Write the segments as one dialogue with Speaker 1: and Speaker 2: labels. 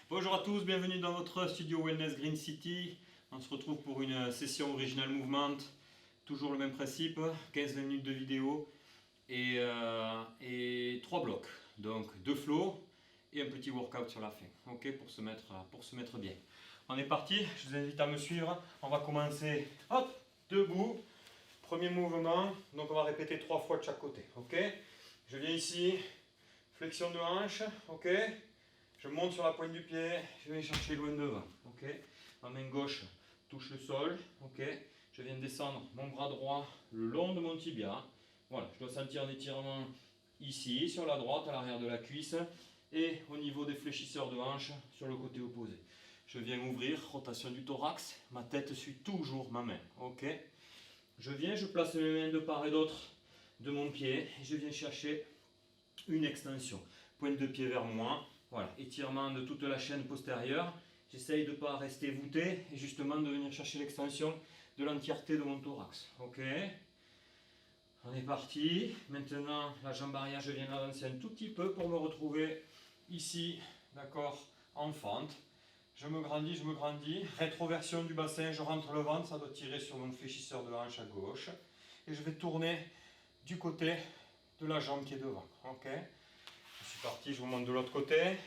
Speaker 1: Bonjour à tous, bienvenue dans votre studio Wellness Green City. On se retrouve pour une session Original Movement. Toujours le même principe, 15-20 minutes de vidéo et 3 blocs. Donc 2 flows et un petit workout sur la fin, ok, pour se mettre bien. On est parti, je vous invite à me suivre. On va commencer, hop, debout. Premier mouvement, donc on va répéter 3 fois de chaque côté, ok. Je viens ici, flexion de hanche, ok. Je monte sur la pointe du pied, je vais chercher loin devant, ok. Ma main gauche touche le sol, ok. Je viens descendre mon bras droit le long de mon tibia. Voilà, je dois sentir un étirement ici, sur la droite, à l'arrière de la cuisse, et au niveau des fléchisseurs de hanche, sur le côté opposé. Je viens ouvrir, rotation du thorax, ma tête suit toujours ma main, ok. Je viens, je place mes mains de part et d'autre de mon pied, et je viens chercher une extension. Pointe de pied vers moi, voilà, étirement de toute la chaîne postérieure. J'essaye de ne pas rester voûté et justement de venir chercher l'extension de l'entièreté de mon thorax. Ok, on est parti. Maintenant, la jambe arrière, je viens avancer un tout petit peu pour me retrouver ici, d'accord, en fente. Je me grandis. Rétroversion du bassin, je rentre le ventre, ça doit tirer sur mon fléchisseur de hanche à gauche. Et je vais tourner du côté de la jambe qui est devant. Ok, je suis parti, je vous montre de l'autre côté.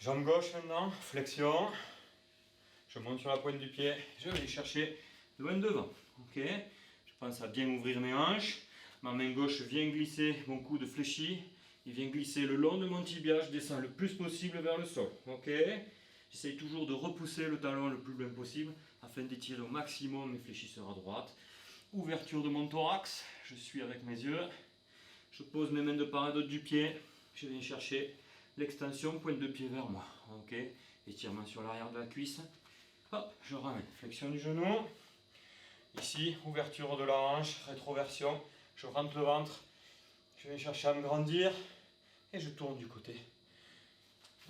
Speaker 1: Jambe gauche maintenant, flexion. Je monte sur la pointe du pied, je vais aller chercher loin devant. Ok, je pense à bien ouvrir mes hanches. Ma main gauche vient glisser, mon coude fléchi. Il vient glisser le long de mon tibia, je descends le plus possible vers le sol. Ok, j'essaye toujours de repousser le talon le plus loin possible afin d'étirer au maximum mes fléchisseurs à droite. Ouverture de mon thorax, je suis avec mes yeux. Je pose mes mains de part et d'autre du pied. Je viens chercher l'extension, pointe de pied vers moi. Ok, étirement sur l'arrière de la cuisse. Hop, je ramène. Flexion du genou. Ici, ouverture de la hanche, rétroversion. Je rentre le ventre. Je viens chercher à me grandir. Et je tourne du côté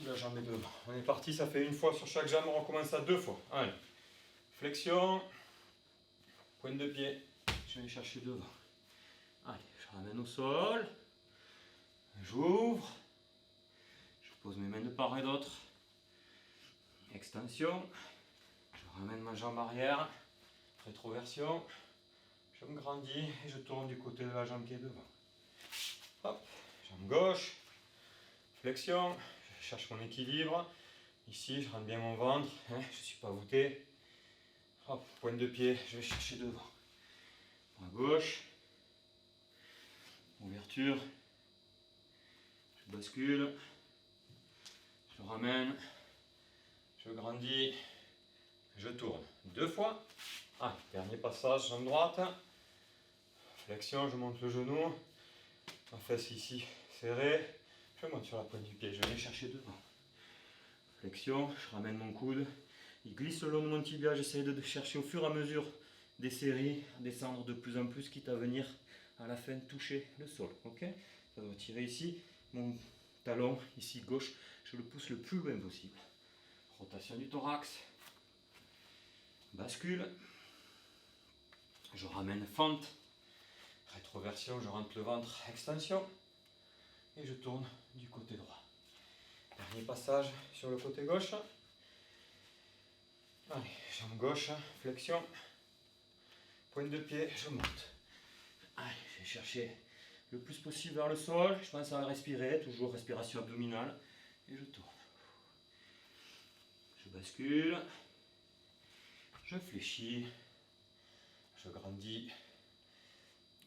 Speaker 1: où la jambe est devant. On est parti, ça fait une fois sur chaque jambe. On recommence à 2 fois. Allez. Flexion. Pointe de pied. Je viens chercher devant. Allez, je ramène au sol. J'ouvre. Je pose mes mains de part et d'autre. Extension. Je ramène ma jambe arrière. Rétroversion. Je me grandis et je tourne du côté de la jambe qui est devant. Hop, jambe gauche. Flexion. Je cherche mon équilibre. Ici, je rentre bien mon ventre. Je ne suis pas voûté. Hop, pointe de pied, je vais chercher devant. Bras gauche. Ouverture. Je bascule. Je ramène. Je grandis. Je tourne 2 fois. Ah, dernier passage, jambe droite. Flexion, je monte le genou. Ma fesse ici serrée. Je monte sur la pointe du pied, je vais chercher devant. Flexion, je ramène mon coude. Il glisse le long de mon tibia, j'essaie de chercher au fur et à mesure des séries, à descendre de plus en plus, quitte à venir à la fin toucher le sol. Ok, ça doit tirer ici. Mon talon, ici gauche, je le pousse le plus loin possible. Rotation du thorax. Bascule. Je ramène fente. Rétroversion, je rentre le ventre, extension. Et je tourne du côté droit. Dernier passage sur le côté gauche. Allez, jambe gauche, flexion. Pointe de pied, je monte. Allez, je vais chercher le plus possible vers le sol. Je pense à respirer, toujours respiration abdominale. Et je tourne. Je bascule. Je fléchis. Je grandis.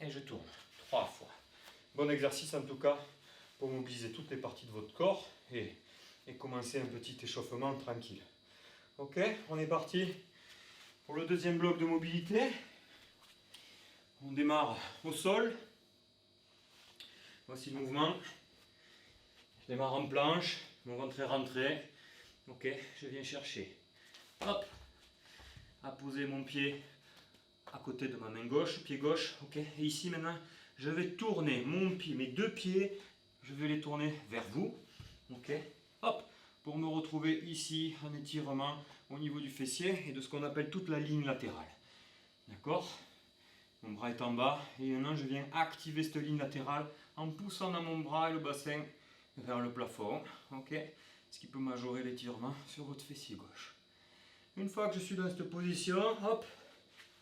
Speaker 1: Et je tourne 3 fois. Bon exercice en tout cas pour mobiliser toutes les parties de votre corps et commencer un petit échauffement tranquille. Ok, on est parti pour le deuxième bloc de mobilité. On démarre au sol. Voici le mouvement. Je démarre en planche, mon ventre est rentré. Ok, je viens chercher. Hop, à poser mon pied à côté de ma main gauche, pied gauche. Ok, et ici maintenant, je vais tourner mon pied, mes 2 pieds, je vais les tourner vers vous. Ok, hop, pour me retrouver ici en étirement au niveau du fessier et de ce qu'on appelle toute la ligne latérale. D'accord? Mon bras est en bas et maintenant je viens activer cette ligne latérale en poussant dans mon bras et le bassin vers le plafond. Ok, ce qui peut majorer l'étirement sur votre fessier gauche. Une fois que je suis dans cette position, hop,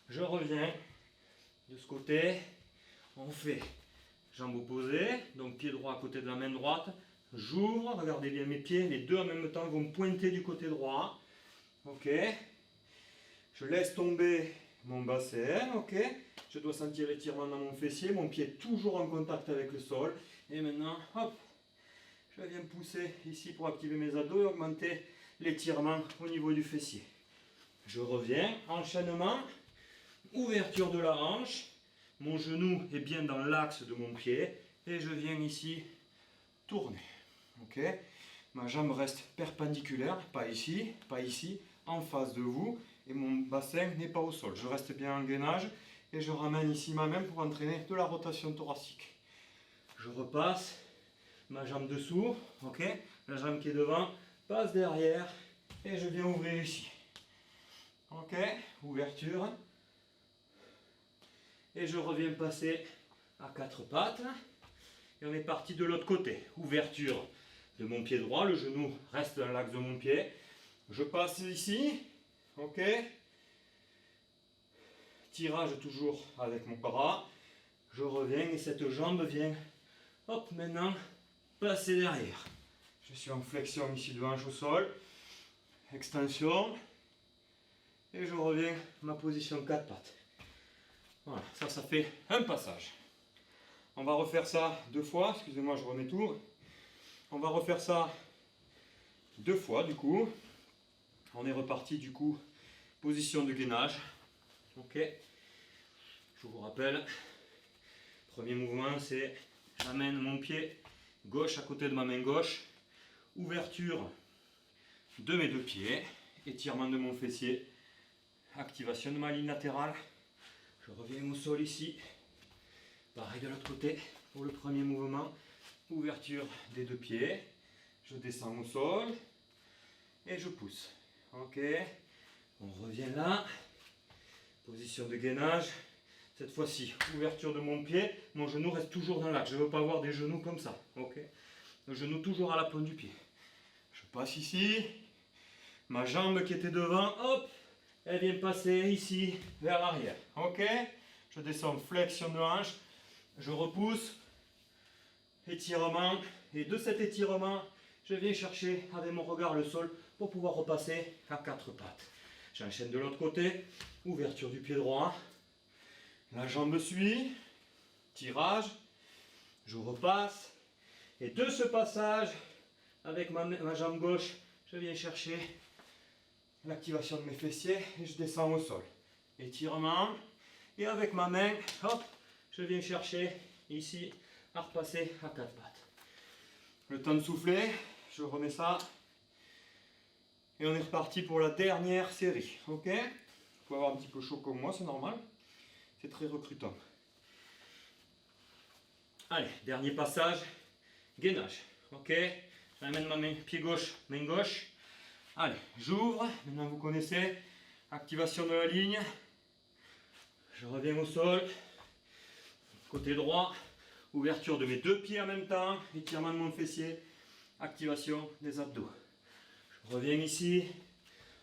Speaker 1: je reviens de ce côté. On fait jambes opposées, donc pied droit à côté de la main droite. J'ouvre, regardez bien mes pieds, les deux en même temps vont pointer du côté droit. Ok. Je laisse tomber mon bassin, ok. Je dois sentir l'étirement dans mon fessier, mon pied toujours en contact avec le sol. Et maintenant, hop, je viens pousser ici pour activer mes abdos et augmenter l'étirement au niveau du fessier. Je reviens, enchaînement, ouverture de la hanche. Mon genou est bien dans l'axe de mon pied et je viens ici tourner. Ok. Ma jambe reste perpendiculaire, pas ici, en face de vous. Et mon bassin n'est pas au sol. Je reste bien en gainage et je ramène ici ma main pour entraîner de la rotation thoracique. Je repasse ma jambe dessous, ok. La jambe qui est devant passe derrière et je viens ouvrir ici. Ok, ouverture. Et je reviens passer à quatre pattes. Et on est parti de l'autre côté. Ouverture de mon pied droit, le genou reste dans l'axe de mon pied. Je passe ici. Ok. Tirage toujours avec mon bras. Je reviens et cette jambe vient, hop, maintenant, passer derrière. Je suis en flexion ici de hanche au sol. Extension. Et je reviens à ma position 4 pattes. Voilà, ça fait un passage. On va refaire ça 2 fois. Excusez-moi, je remets tout. On va refaire ça 2 fois du coup. On est reparti du coup. Position de gainage. Ok. Je vous rappelle. Premier mouvement, c'est j'amène mon pied gauche à côté de ma main gauche. Ouverture de mes deux pieds. Étirement de mon fessier. Activation de ma ligne latérale. Je reviens au sol ici. Pareil de l'autre côté pour le premier mouvement. Ouverture des deux pieds. Je descends au sol. Et je pousse. Ok. On revient là. Position de gainage. Cette fois-ci, ouverture de mon pied. Mon genou reste toujours dans l'axe. Je ne veux pas avoir des genoux comme ça. Ok. Le genou toujours à la pointe du pied. Je passe ici. Ma jambe qui était devant, hop, elle vient passer ici vers l'arrière. Ok. Je descends, flexion de hanche. Je repousse. Étirement. Et de cet étirement, je viens chercher avec mon regard le sol pour pouvoir repasser à quatre pattes. J'enchaîne de l'autre côté. Ouverture du pied droit. La jambe suit. Tirage. Je repasse. Et de ce passage, avec ma jambe gauche, je viens chercher l'activation de mes fessiers et je descends au sol. Étirement. Et avec ma main, hop, je viens chercher ici à repasser à quatre pattes. Le temps de souffler, je remets ça. Et on est reparti pour la dernière série. Ok? Il faut avoir un petit peu chaud comme moi, c'est normal. C'est très recrutant. Allez, dernier passage. Gainage. Ok? J'amène ma main, pied gauche, main gauche. Allez, j'ouvre. Maintenant vous connaissez. Activation de la ligne. Je reviens au sol. Côté droit. Ouverture de mes deux pieds en même temps. Étirement de mon fessier. Activation des abdos. Je reviens ici.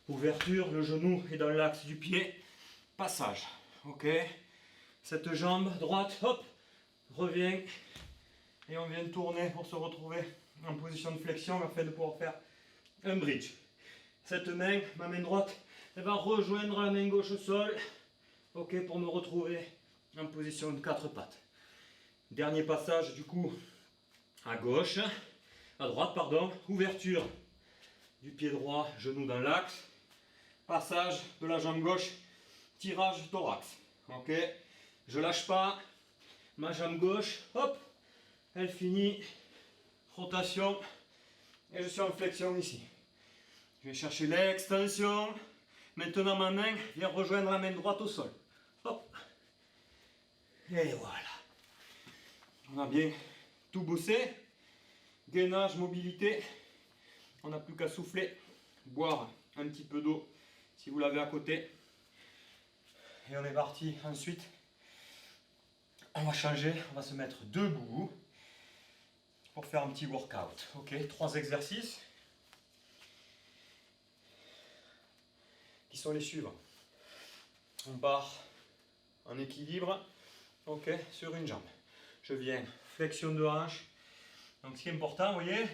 Speaker 1: Ouverture, le genou est dans l'axe du pied. Passage. Ok? Cette jambe droite, hop, revient. Et on vient tourner pour se retrouver en position de flexion afin de pouvoir faire un bridge. Cette main, ma main droite, elle va rejoindre la main gauche au sol. Ok, pour me retrouver en position de quatre pattes. Dernier passage du coup à gauche, à droite pardon, ouverture du pied droit, genou dans l'axe, passage de la jambe gauche, tirage thorax. Ok, je lâche pas, ma jambe gauche, hop, elle finit, rotation, et je suis en flexion ici. Je vais chercher l'extension. Maintenant ma main vient rejoindre la main droite au sol. Hop. Et voilà. On a bien tout bossé. Gainage, mobilité. On n'a plus qu'à souffler. Boire un petit peu d'eau si vous l'avez à côté. Et on est parti ensuite. On va changer. On va se mettre debout pour faire un petit workout. Ok, 3 exercices. qui sont les suivants. On part en équilibre, ok, sur une jambe. Je viens, flexion de hanche. Donc ce qui est important, vous voyez,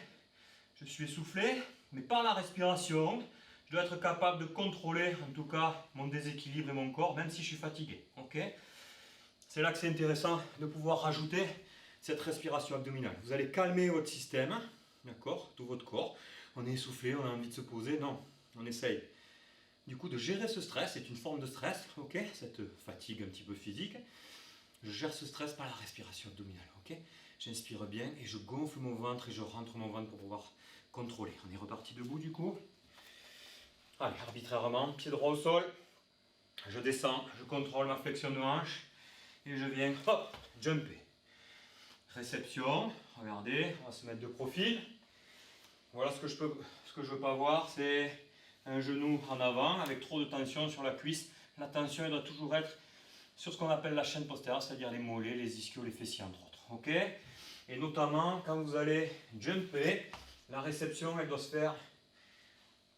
Speaker 1: je suis essoufflé, mais par la respiration, je dois être capable de contrôler en tout cas mon déséquilibre et mon corps, même si je suis fatigué. Ok, c'est là que c'est intéressant de pouvoir rajouter cette respiration abdominale. Vous allez calmer votre système, d'accord, tout votre corps. On est essoufflé, on a envie de se poser, non, on essaye. Du coup, de gérer ce stress, c'est une forme de stress, ok, cette fatigue un petit peu physique. Je gère ce stress par la respiration abdominale, ok. J'inspire bien et je gonfle mon ventre et je rentre mon ventre pour pouvoir contrôler. On est reparti debout du coup. Allez, arbitrairement, pied droit au sol. Je descends, je contrôle ma flexion de hanche et je viens, hop, jumper. Réception, regardez, on va se mettre de profil. Voilà ce que je veux pas voir, c'est un genou en avant avec trop de tension sur la cuisse. La tension elle doit toujours être sur ce qu'on appelle la chaîne postérieure, c'est-à-dire les mollets, les ischios, les fessiers entre autres. Ok, et notamment quand vous allez jumper, la réception elle doit se faire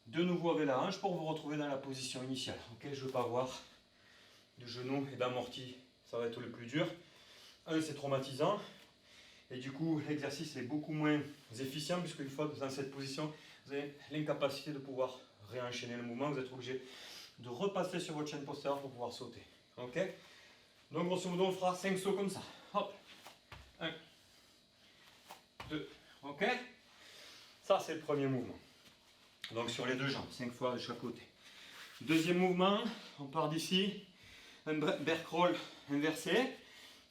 Speaker 1: de nouveau avec la hanche pour vous retrouver dans la position initiale. Ok, je ne veux pas voir de genou et d'amorti, ça va être le plus dur. Un, c'est traumatisant. Et du coup, l'exercice est beaucoup moins efficient puisqu'une fois dans cette position, vous avez l'incapacité de pouvoir réenchaîner le mouvement. Vous êtes obligé de repasser sur votre chaîne postérieure pour pouvoir sauter. Ok? Donc, grosso modo, on fera 5 sauts comme ça. Hop. 1, 2. Ok? Ça, c'est le premier mouvement. Donc, sur les deux jambes, 5 fois de chaque côté. Deuxième mouvement, on part d'ici. Un back roll inversé.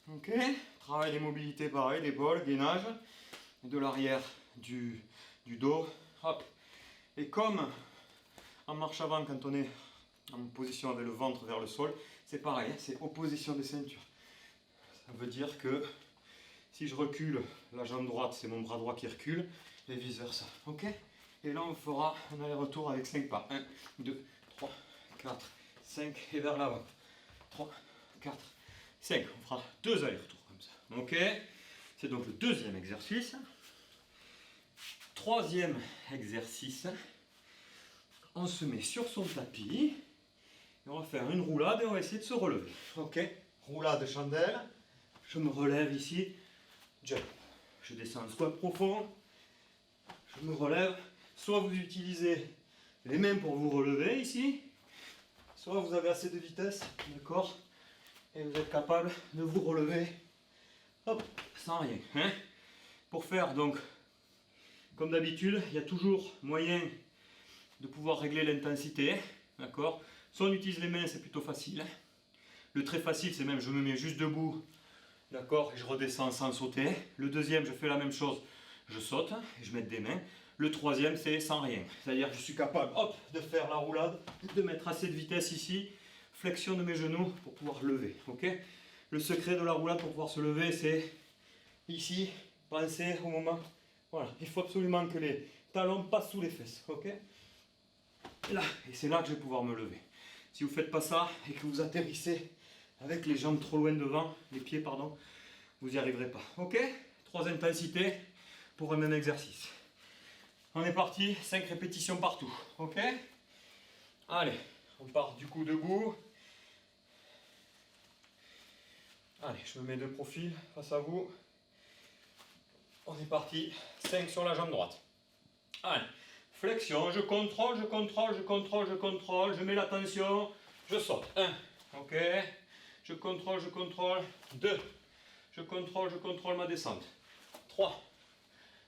Speaker 1: Ok? Travail des mobilités pareil, l'épaule, gainage, de l'arrière du dos, hop. Et comme en marche avant, quand on est en position avec le ventre vers le sol, c'est pareil, c'est opposition des ceintures. Ça veut dire que si je recule la jambe droite, c'est mon bras droit qui recule, et vice versa. Ok? Et là, on fera un aller-retour avec 5 pas. 1, 2, 3, 4, 5, et vers l'avant. 3, 4, 5. On fera 2 allers-retours. Ok, c'est donc le deuxième exercice. Troisième exercice, on se met sur son tapis et on va faire une roulade et on va essayer de se relever. Ok, roulade chandelle, je me relève ici, jump, je descends en squat profond, je me relève, soit vous utilisez les mains pour vous relever ici, soit vous avez assez de vitesse, d'accord, et vous êtes capable de vous relever. Hop, sans rien. Hein. Pour faire donc, comme d'habitude, il y a toujours moyen de pouvoir régler l'intensité. D'accord. Soit on utilise les mains, c'est plutôt facile. Le très facile, c'est même je me mets juste debout. D'accord. Et je redescends sans sauter. Le deuxième, je fais la même chose. Je saute et je mets des mains. Le troisième, c'est sans rien. C'est-à-dire que je suis capable hop, de faire la roulade, de mettre assez de vitesse ici. Flexion de mes genoux pour pouvoir lever. Ok. Le secret de la roulade pour pouvoir se lever, c'est ici, pensez au moment. Voilà, il faut absolument que les talons passent sous les fesses. Ok? Là, et c'est là que je vais pouvoir me lever. Si vous ne faites pas ça et que vous atterrissez avec les jambes trop loin devant, les pieds, pardon, vous n'y arriverez pas. Ok? 3 intensités pour un même exercice. On est parti, 5 répétitions partout. Ok? Allez, on part du coup debout. Allez, je me mets de profil face à vous. On est parti. 5 sur la jambe droite. Allez, flexion, je contrôle, je contrôle, je contrôle, je contrôle. Je mets la tension, je saute. 1, ok. Je contrôle, 2. Je contrôle ma descente. 3.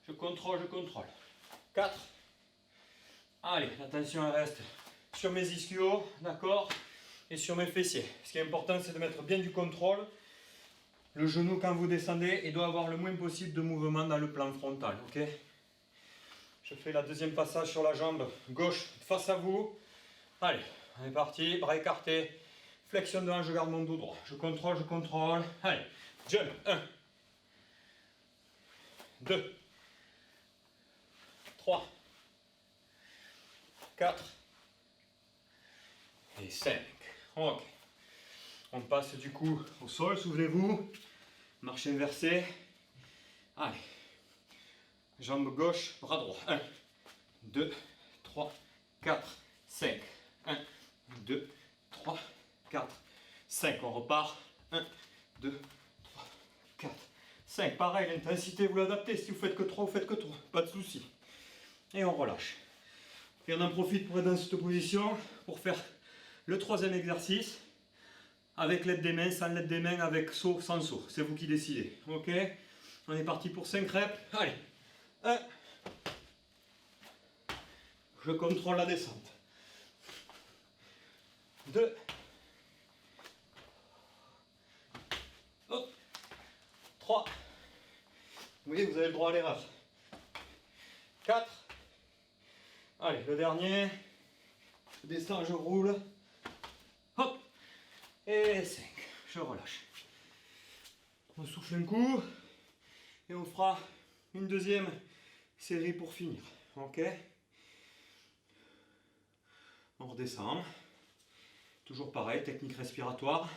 Speaker 1: Je contrôle. 4. Allez, la tension elle reste sur mes ischios, d'accord, et sur mes fessiers. Ce qui est important, c'est de mettre bien du contrôle. Le genou, quand vous descendez, il doit avoir le moins possible de mouvement dans le plan frontal. Ok. Je fais la deuxième passage sur la jambe gauche face à vous. Allez, on est parti. Bras écartés. Flexion de hanche, je garde mon dos droit. Je contrôle. Allez, jump. 1, 2, 3, 4 et 5. Ok. On passe du coup au sol, souvenez-vous. Marche inversée. Allez. Jambe gauche, bras droit. 1, 2, 3, 4, 5. 1, 2, 3, 4, 5. On repart. 1, 2, 3, 4, 5. Pareil, l'intensité, vous l'adaptez. Si vous faites que 3, vous faites que 3. Pas de souci. Et on relâche. Et on en profite pour être dans cette position pour faire le troisième exercice avec l'aide des mains, sans l'aide des mains, avec saut, sans saut. C'est vous qui décidez. Ok? On est parti pour 5 reps. Allez. 1. Je contrôle la descente. 2. 3. Oui, vous avez le droit à l'erreur. 4. Allez, le dernier. Je descends, je roule. Hop. Et 5. Je relâche. On souffle un coup. Et on fera une deuxième série pour finir. Ok? On redescend. Toujours pareil, technique respiratoire.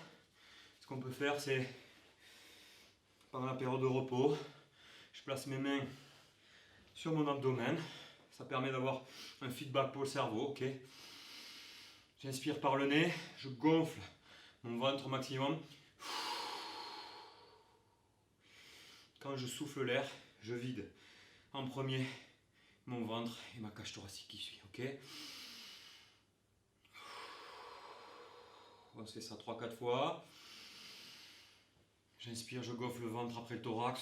Speaker 1: Ce qu'on peut faire, c'est pendant la période de repos, je place mes mains sur mon abdomen. Ça permet d'avoir un feedback pour le cerveau. Ok. J'inspire par le nez, je gonfle mon ventre au maximum. Quand je souffle l'air, je vide en premier mon ventre et ma cage thoracique qui suit. Ok. On fait ça 3-4 fois. J'inspire, je gonfle le ventre après le thorax.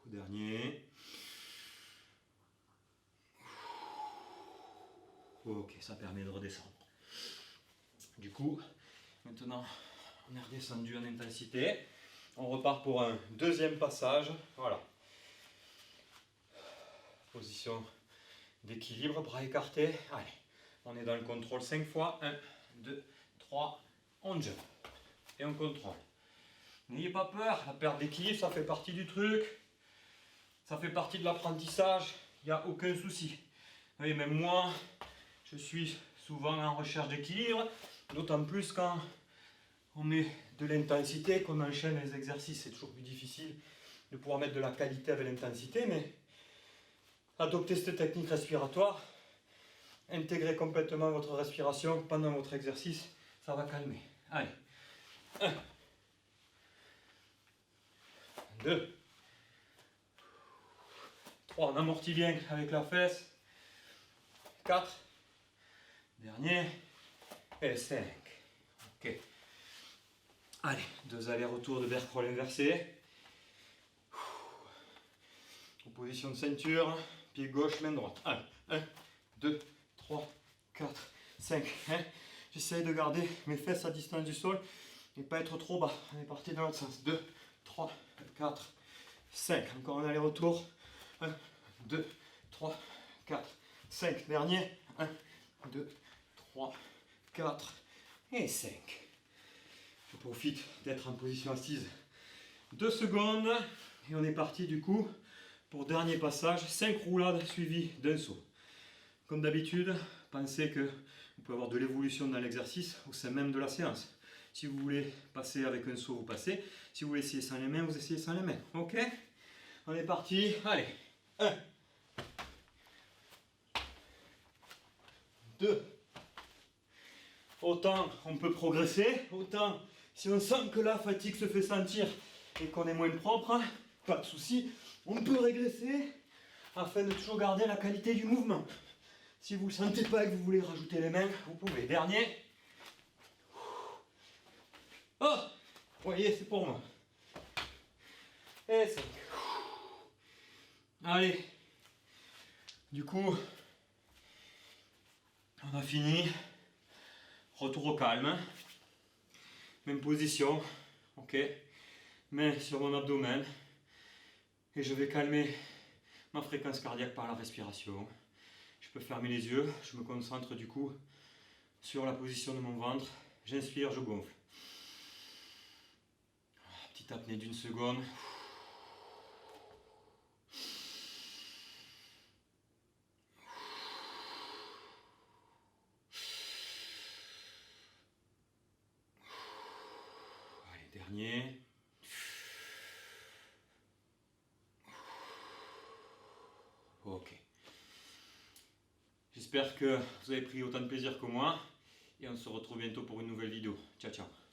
Speaker 1: Dernier. Ok, ça permet de redescendre. Du coup, maintenant, on est redescendu en intensité. On repart pour un deuxième passage. Voilà. Position d'équilibre, bras écartés. Allez, on est dans le contrôle 5 fois. 1, 2, 3, on jump. Et on contrôle. N'ayez pas peur, la perte d'équilibre, ça fait partie du truc. Ça fait partie de l'apprentissage. Il n'y a aucun souci. Vous voyez, même moi, je suis souvent en recherche d'équilibre. D'autant plus quand on met de l'intensité, qu'on enchaîne les exercices. C'est toujours plus difficile de pouvoir mettre de la qualité avec l'intensité. Mais adoptez cette technique respiratoire. Intégrez complètement votre respiration pendant votre exercice. Ça va calmer. Allez. 1. 2. 3. On amortit bien avec la fesse. 4. Dernier. Et 5. Ok. Allez, 2 allers-retours de bear crawl inversé. En position de ceinture. Pied gauche, main droite. Allez. 1, 2, 3, 4, 5. J'essaye de garder mes fesses à distance du sol et pas être trop bas. On est parti dans l'autre sens. 2, 3, 4, 5. Encore un aller-retour. 1, 2, 3, 4, 5. Dernier. 1, 2, 3, 4 et 5. Je profite d'être en position assise 2 secondes. Et on est parti du coup pour dernier passage. 5 roulades suivies d'un saut. Comme d'habitude, pensez que vous pouvez avoir de l'évolution dans l'exercice au sein même de la séance. Si vous voulez passer avec un saut, vous passez. Si vous voulez essayer sans les mains, vous essayez sans les mains. Ok? On est parti. Allez. 1. 2. Autant on peut progresser, autant si on sent que la fatigue se fait sentir et qu'on est moins propre, pas de souci, on peut régresser afin de toujours garder la qualité du mouvement. Si vous ne le sentez pas et que vous voulez rajouter les mains, vous pouvez. Dernier. Oh! Vous voyez, c'est pour moi. Et 5. Allez. Du coup, on a fini. Retour au calme. Même position. Ok. Main sur mon abdomen. Et je vais calmer ma fréquence cardiaque par la respiration. Je peux fermer les yeux. Je me concentre du coup sur la position de mon ventre. J'inspire, je gonfle. Petite apnée d'1 seconde. Allez, dernier. Ok. J'espère que vous avez pris autant de plaisir que moi et on se retrouve bientôt pour une nouvelle vidéo. Ciao ciao.